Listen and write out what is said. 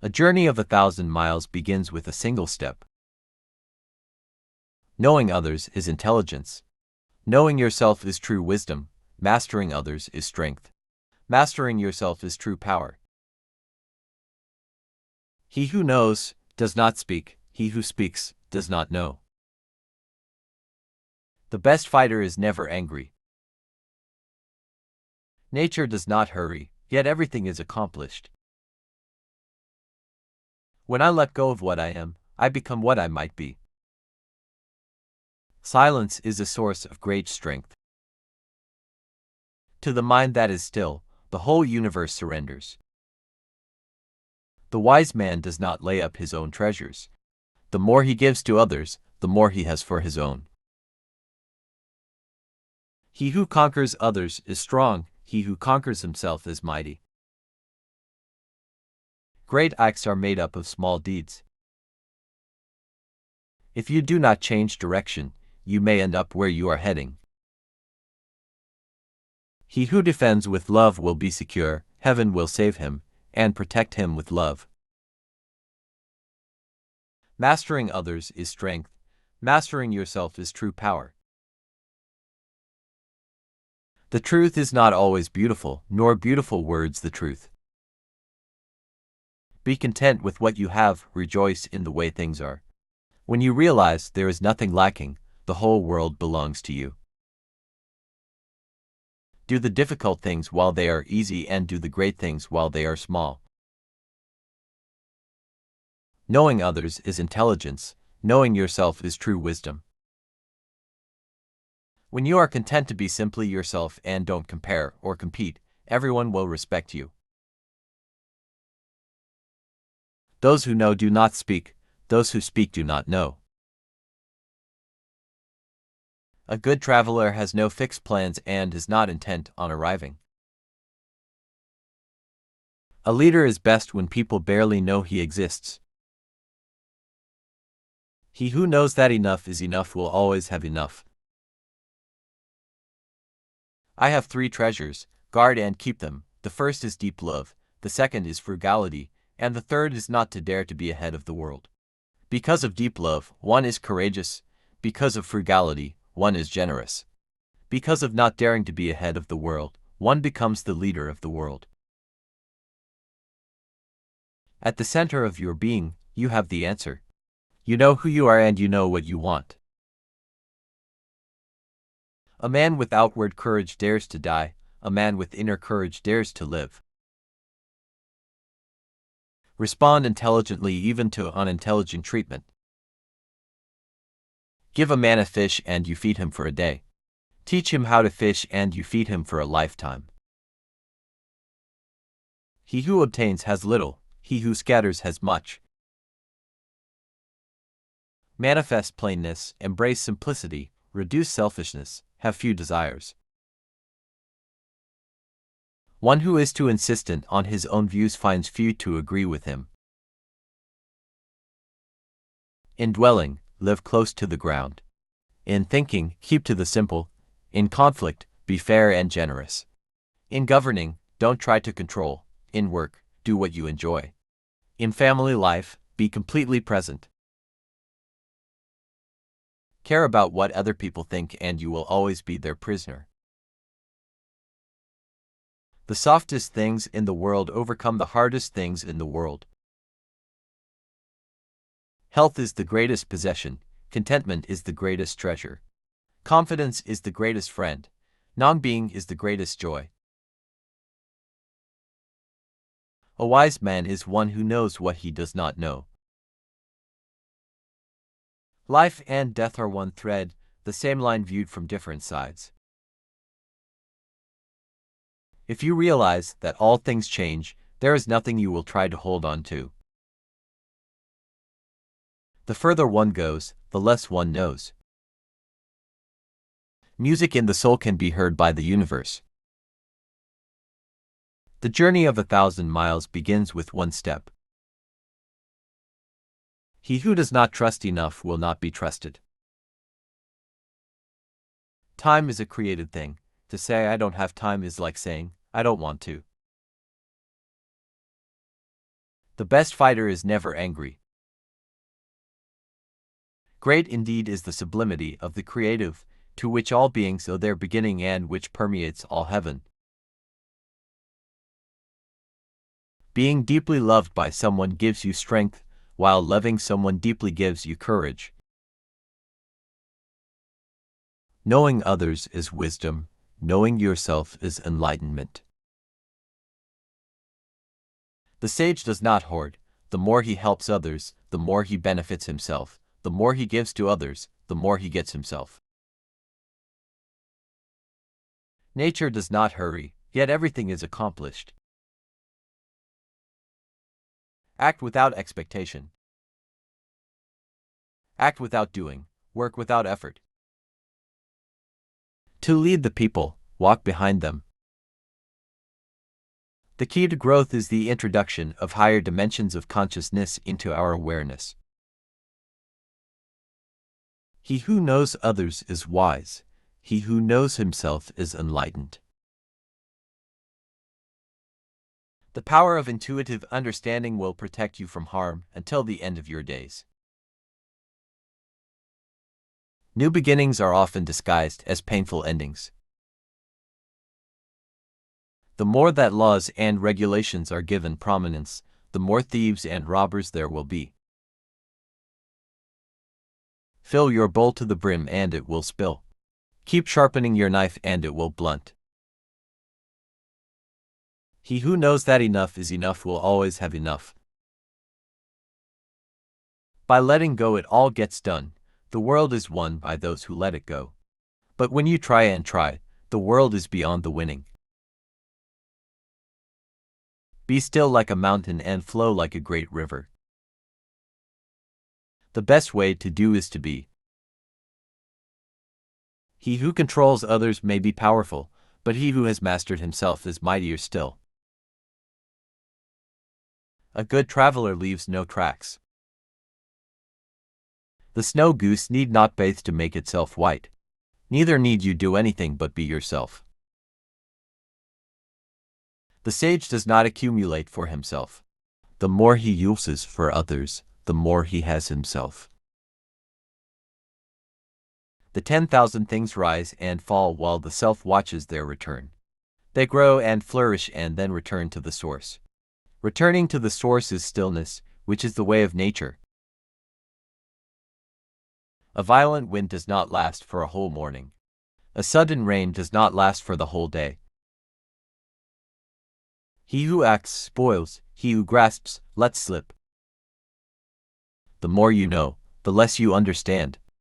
A journey of 1,000 miles begins with a single step. Knowing others is intelligence. Knowing yourself is true wisdom. Mastering others is strength. Mastering yourself is true power. He who knows does not speak. He who speaks does not know. The best fighter is never angry. Nature does not hurry, yet everything is accomplished. When I let go of what I am, I become what I might be. Silence is a source of great strength. To the mind that is still, the whole universe surrenders. The wise man does not lay up his own treasures. The more he gives to others, the more he has for his own. He who conquers others is strong. He who conquers himself is mighty. Great acts are made up of small deeds. If you do not change direction, you may end up where you are heading. He who defends with love will be secure. Heaven will save him and protect him with love. Mastering others is strength. Mastering yourself is true power. The truth is not always beautiful, nor beautiful words the truth. Be content with what you have, rejoice in the way things are. When you realize there is nothing lacking, the whole world belongs to you. Do the difficult things while they are easy and do the great things while they are small. Knowing others is intelligence. Knowing yourself is true wisdom. When you are content to be simply yourself and don't compare or compete, everyone will respect you. Those who know do not speak, those who speak do not know. A good traveler has no fixed plans and is not intent on arriving. A leader is best when people barely know he exists. He who knows that enough is enough will always have enough. I have 3 treasures, guard and keep them. The first is deep love, the second is frugality, and the third is not to dare to be ahead of the world. Because of deep love, one is courageous. Because of frugality, one is generous. Because of not daring to be ahead of the world, one becomes the leader of the world. At the center of your being, you have the answer. You know who you are and you know what you want. A man with outward courage dares to die. A man with inner courage dares to live. Respond intelligently even to unintelligent treatment. Give a man a fish and you feed him for a day. Teach him how to fish and you feed him for a lifetime. He who obtains has little, he who scatters has much. Manifest plainness, embrace simplicity, reduce selfishness, have few desires. One who is too insistent on his own views finds few to agree with him. In dwelling, live close to the ground. In thinking, keep to the simple. In conflict, be fair and generous. In governing, don't try to control. In work, do what you enjoy. In family life, be completely present. Care about what other people think and you will always be their prisoner. The softest things in the world overcome the hardest things in the world. Health is the greatest possession. Contentment is the greatest treasure. Confidence is the greatest friend. Non-being is the greatest joy. A wise man is one who knows what he does not know. Life and death are one thread, the same line viewed from different sides. If you realize that all things change, there is nothing you will try to hold on to. The further one goes, the less one knows. Music in the soul can be heard by the universe. The journey of 1,000 miles begins with one step. He who does not trust enough will not be trusted. Time is a created thing. To say I don't have time is like saying, I don't want to. The best fighter is never angry. Great indeed is the sublimity of the creative, to which all beings owe their beginning and which permeates all heaven. Being deeply loved by someone gives you strength, while loving someone deeply gives you courage. Knowing others is wisdom, knowing yourself is enlightenment. The sage does not hoard. The more he helps others, the more he benefits himself. The more he gives to others, the more he gets himself. Nature does not hurry, yet everything is accomplished. Act without expectation. Act without doing, work without effort. To lead the people, walk behind them. The key to growth is the introduction of higher dimensions of consciousness into our awareness. He who knows others is wise. He who knows himself is enlightened. The power of intuitive understanding will protect you from harm until the end of your days. New beginnings are often disguised as painful endings. The more that laws and regulations are given prominence, the more thieves and robbers there will be. Fill your bowl to the brim and it will spill. Keep sharpening your knife and it will blunt. He who knows that enough is enough will always have enough. By letting go it all gets done. The world is won by those who let it go. But when you try and try, the world is beyond the winning. Be still like a mountain and flow like a great river. The best way to do is to be. He who controls others may be powerful, but he who has mastered himself is mightier still. A good traveler leaves no tracks. The snow goose need not bathe to make itself white. Neither need you do anything but be yourself. The sage does not accumulate for himself. The more he uses for others, the more he has himself. The 10,000 things rise and fall while the self watches their return. They grow and flourish and then return to the source. Returning to the source is stillness, which is the way of nature. A violent wind does not last for a whole morning. A sudden rain does not last for the whole day. He who acts spoils, he who grasps lets slip. The more you know, the less you understand.